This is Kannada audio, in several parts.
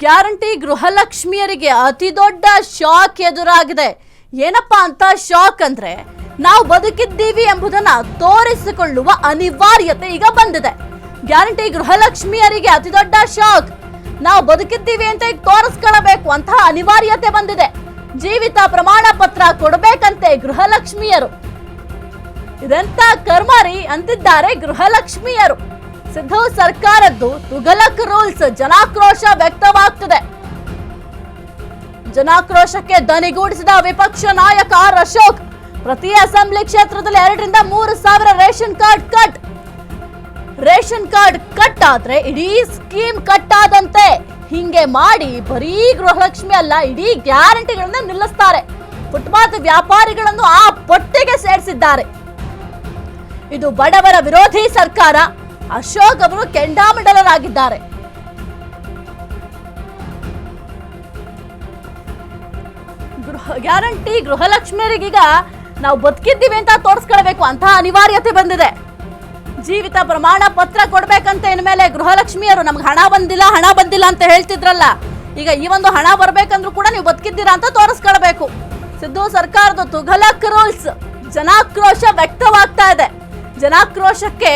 ಗ್ಯಾರಂಟಿ ಗೃಹಲಕ್ಷ್ಮಿಯರಿಗೆ ಅತಿ ದೊಡ್ಡ ಶಾಕ್ ಎದುರಾಗಿದೆ. ಏನಪ್ಪಾ ಅಂತ ಶಾಕ್ ಅಂದ್ರೆ ನಾವು ಬದುಕಿದ್ದೀವಿ ಎಂಬುದನ್ನ ತೋರಿಸಿಕೊಳ್ಳುವ ಅನಿವಾರ್ಯತೆ ಈಗ ಬಂದಿದೆ. ಗ್ಯಾರಂಟಿ ಗೃಹಲಕ್ಷ್ಮಿಯರಿಗೆ ಅತಿ ದೊಡ್ಡ ಶಾಕ್. ನಾವು ಬದುಕಿದ್ದೀವಿ ಅಂತ ಈಗ ತೋರಿಸ್ಕೊಳ್ಳಬೇಕು ಅಂತ ಅನಿವಾರ್ಯತೆ ಬಂದಿದೆ. ಜೀವಿತ ಪ್ರಮಾಣ ಪತ್ರ ಕೊಡಬೇಕಂತೆ ಗೃಹಲಕ್ಷ್ಮಿಯರು. ಇದೆಂತ ಕರ್ಮಾರಿ ಅಂತಿದ್ದಾರೆ ಗೃಹಲಕ್ಷ್ಮಿಯರು. ಸಿದ್ದು ಸರ್ಕಾರದ್ದು ತುಘಲಕ್ ರೂಲ್ಸ್. ಜನಾಕ್ರೋಶ ವ್ಯಕ್ತವಾಗ್ತಿದೆ. ಜನಾಕ್ರೋಶಕ್ಕೆ ದನಿಗೂಡಿಸಿದ ವಿಪಕ್ಷ ನಾಯಕ ಆರ್ ಅಶೋಕ್. ಪ್ರತಿ ಅಸೆಂಬ್ಲಿ ಕ್ಷೇತ್ರದಲ್ಲಿ 2 ರಿಂದ 3 ಸಾವಿರ ration card cut. Ration card cut ಆದ್ರೆ ಇಡೀ ಸ್ಕೀಮ್ ಕಟ್ ಆದಂತೆ. ಹಿಂಗೆ ಮಾಡಿ ಬರೀ ಗೃಹಲಕ್ಷ್ಮಿ ಅಲ್ಲ, ಇಡೀ ಗ್ಯಾರಂಟಿಗಳನ್ನ ನಿಲ್ಲಿಸ್ತಾರೆ. ಫುಟ್ಪಾತ್ ವ್ಯಾಪಾರಿಗಳನ್ನು ಆ ಪಟ್ಟಿಗೆ ಸೇರಿಸಿದ್ದಾರೆ. ಇದು ಬಡವರ ವಿರೋಧಿ ಸರ್ಕಾರ. ಅಶೋಕ್ ಅವರು ಕೆಂಡಾಮಿಡಲರಾಗಿದ್ದಾರೆ. ಗ್ಯಾರಂಟಿ ಗೃಹಲಕ್ಷ್ಮಿಯರಿಗೀಗ ನಾವು ಬದುಕಿದ್ದೀವಿ ಅಂತ ತೋರಿಸ್ಕೊಳ್ಬೇಕು ಅಂತ ಅನಿವಾರ್ಯತೆ ಬಂದಿದೆ. ಜೀವಿತ ಪ್ರಮಾಣ ಪತ್ರ ಕೊಡ್ಬೇಕಂತ ಇನ್ಮೇಲೆ ಗೃಹಲಕ್ಷ್ಮಿಯರು ನಮ್ಗೆ ಹಣ ಬಂದಿಲ್ಲ ಅಂತ ಹೇಳ್ತಿದ್ರಲ್ಲ, ಈಗ ಈ ಒಂದು ಹಣ ಬರ್ಬೇಕಂದ್ರೂ ಕೂಡ ನೀವು ಬದುಕಿದ್ದೀರಾ ಅಂತ ತೋರಿಸ್ಕೊಳ್ಬೇಕು. ಸಿದ್ದು ಸರ್ಕಾರದ ತುಘಲಕ್ ರೂಲ್ಸ್. ಜನಾಕ್ರೋಶ ವ್ಯಕ್ತವಾಗ್ತಾ ಇದೆ. ಜನಾಕ್ರೋಶಕ್ಕೆ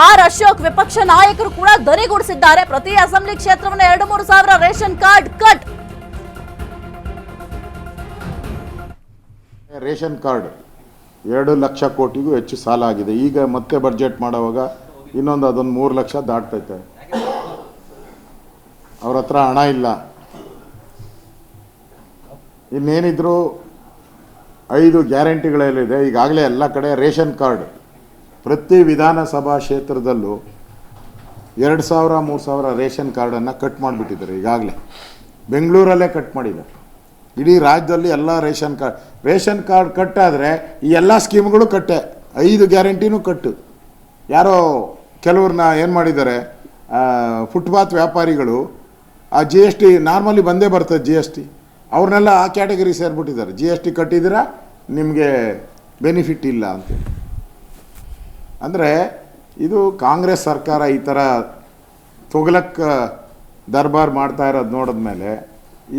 ಆರ್ ಅಶೋಕ್ ವಿಪಕ್ಷ ನಾಯಕರು ಕೂಡ ದನಿಗೂಡಿಸಿದ್ದಾರೆ. ಪ್ರತಿ ಅಸೆಂಬ್ಲಿ ಕ್ಷೇತ್ರವನ್ನು 2-3 ಸಾವಿರ ration card cut. Ration card 2 lakh ಕೋಟಿಗೂ ಹೆಚ್ಚು ಸಾಲ ಆಗಿದೆ. ಈಗ ಮತ್ತೆ ಬಡ್ಜೆಟ್ ಮಾಡುವಾಗ ಅದೊಂದು 3 ಲಕ್ಷ ದಾಟ್ತೈತೆ. ಅವ್ರ ಹತ್ರ ಹಣ ಇಲ್ಲ. ಇನ್ನೇನಿದ್ರು 5 ಗ್ಯಾರಂಟಿಗಳಲ್ಲಿದೆ. ಈಗಾಗಲೇ ಎಲ್ಲ ಕಡೆ ರೇಷನ್ ಕಾರ್ಡ್ ಪ್ರತಿ ವಿಧಾನಸಭಾ ಕ್ಷೇತ್ರದಲ್ಲೂ 2,000-3,000 ರೇಷನ್ ಕಾರ್ಡನ್ನು ಕಟ್ ಮಾಡಿಬಿಟ್ಟಿದ್ದಾರೆ. ಈಗಾಗಲೇ ಬೆಂಗಳೂರಲ್ಲೇ ಕಟ್ ಮಾಡಿದ್ದಾರೆ. ಇಡೀ ರಾಜ್ಯದಲ್ಲಿ ಎಲ್ಲ ರೇಷನ್ ಕಾರ್ಡ್ ಕಟ್ಟಾದರೆ ಈ ಎಲ್ಲ ಸ್ಕೀಮ್ಗಳು ಕಟ್ಟೆ. 5 ಗ್ಯಾರಂಟಿನೂ ಕಟ್ಟು. ಯಾರೋ ಕೆಲವ್ರನ್ನ ಏನು ಮಾಡಿದ್ದಾರೆ, ಫುಟ್ಪಾತ್ ವ್ಯಾಪಾರಿಗಳು ಆ GST ನಾರ್ಮಲಿ ಬಂದೇ ಬರ್ತದೆ. GST ಅವ್ರನ್ನೆಲ್ಲ ಆ ಕ್ಯಾಟಗರಿ ಸೇರಿಬಿಟ್ಟಿದ್ದಾರೆ. GST ಕಟ್ಟಿದ್ದೀರಾ, ನಿಮಗೆ ಬೆನಿಫಿಟ್ ಇಲ್ಲ ಅಂತ. ಅಂದರೆ ಇದು ಕಾಂಗ್ರೆಸ್ ಸರ್ಕಾರ ಈ ಥರ ತುಘಲಕ್ ದರ್ಬಾರ್ ಮಾಡ್ತಾ ಇರೋದು ನೋಡಿದ್ಮೇಲೆ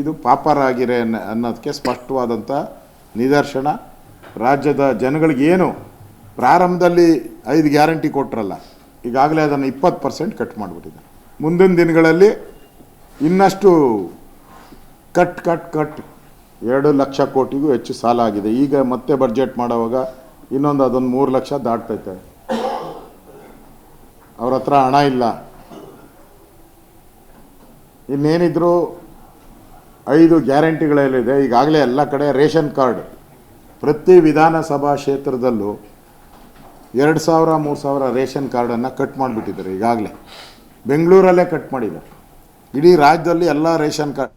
ಇದು ಪಾಪರಾಗಿರೆ ಅನ್ನೋದಕ್ಕೆ ಸ್ಪಷ್ಟವಾದಂಥ ನಿದರ್ಶನ. ರಾಜ್ಯದ ಜನಗಳಿಗೇನು ಪ್ರಾರಂಭದಲ್ಲಿ 5 ಗ್ಯಾರಂಟಿ ಕೊಟ್ಟರಲ್ಲ, ಈಗಾಗಲೇ ಅದನ್ನು 20% ಕಟ್ ಮಾಡಿಬಿಟ್ಟಿದ್ದಾರೆ. ಮುಂದಿನ ದಿನಗಳಲ್ಲಿ ಇನ್ನಷ್ಟು ಕಟ್ 2 ಲಕ್ಷ ಕೋಟಿಗೂ ಹೆಚ್ಚು ಸಾಲ ಆಗಿದೆ. ಈಗ ಮತ್ತೆ ಬಡ್ಜೆಟ್ ಮಾಡುವಾಗ ಅದೊಂದು 3 ಲಕ್ಷ ದಾಟ್ತೈತೆ. ಅವ್ರ ಹತ್ರ ಹಣ ಇಲ್ಲ. ಇನ್ನೇನಿದ್ರು 5 ಗ್ಯಾರಂಟಿಗಳಲ್ಲಿದೆ. ಈಗಾಗಲೇ ಎಲ್ಲ ಕಡೆ ರೇಷನ್ ಕಾರ್ಡ್ ಪ್ರತಿ ವಿಧಾನಸಭಾ ಕ್ಷೇತ್ರದಲ್ಲೂ 2,000-3,000 ರೇಷನ್ ಕಾರ್ಡನ್ನು ಕಟ್ ಮಾಡಿಬಿಟ್ಟಿದ್ದಾರೆ. ಈಗಾಗಲೇ ಬೆಂಗಳೂರಲ್ಲೇ ಕಟ್ ಮಾಡಿದ್ದಾರೆ. ಇಡೀ ರಾಜ್ಯದಲ್ಲಿ ಎಲ್ಲ ರೇಷನ್ ಕಾರ್ಡ್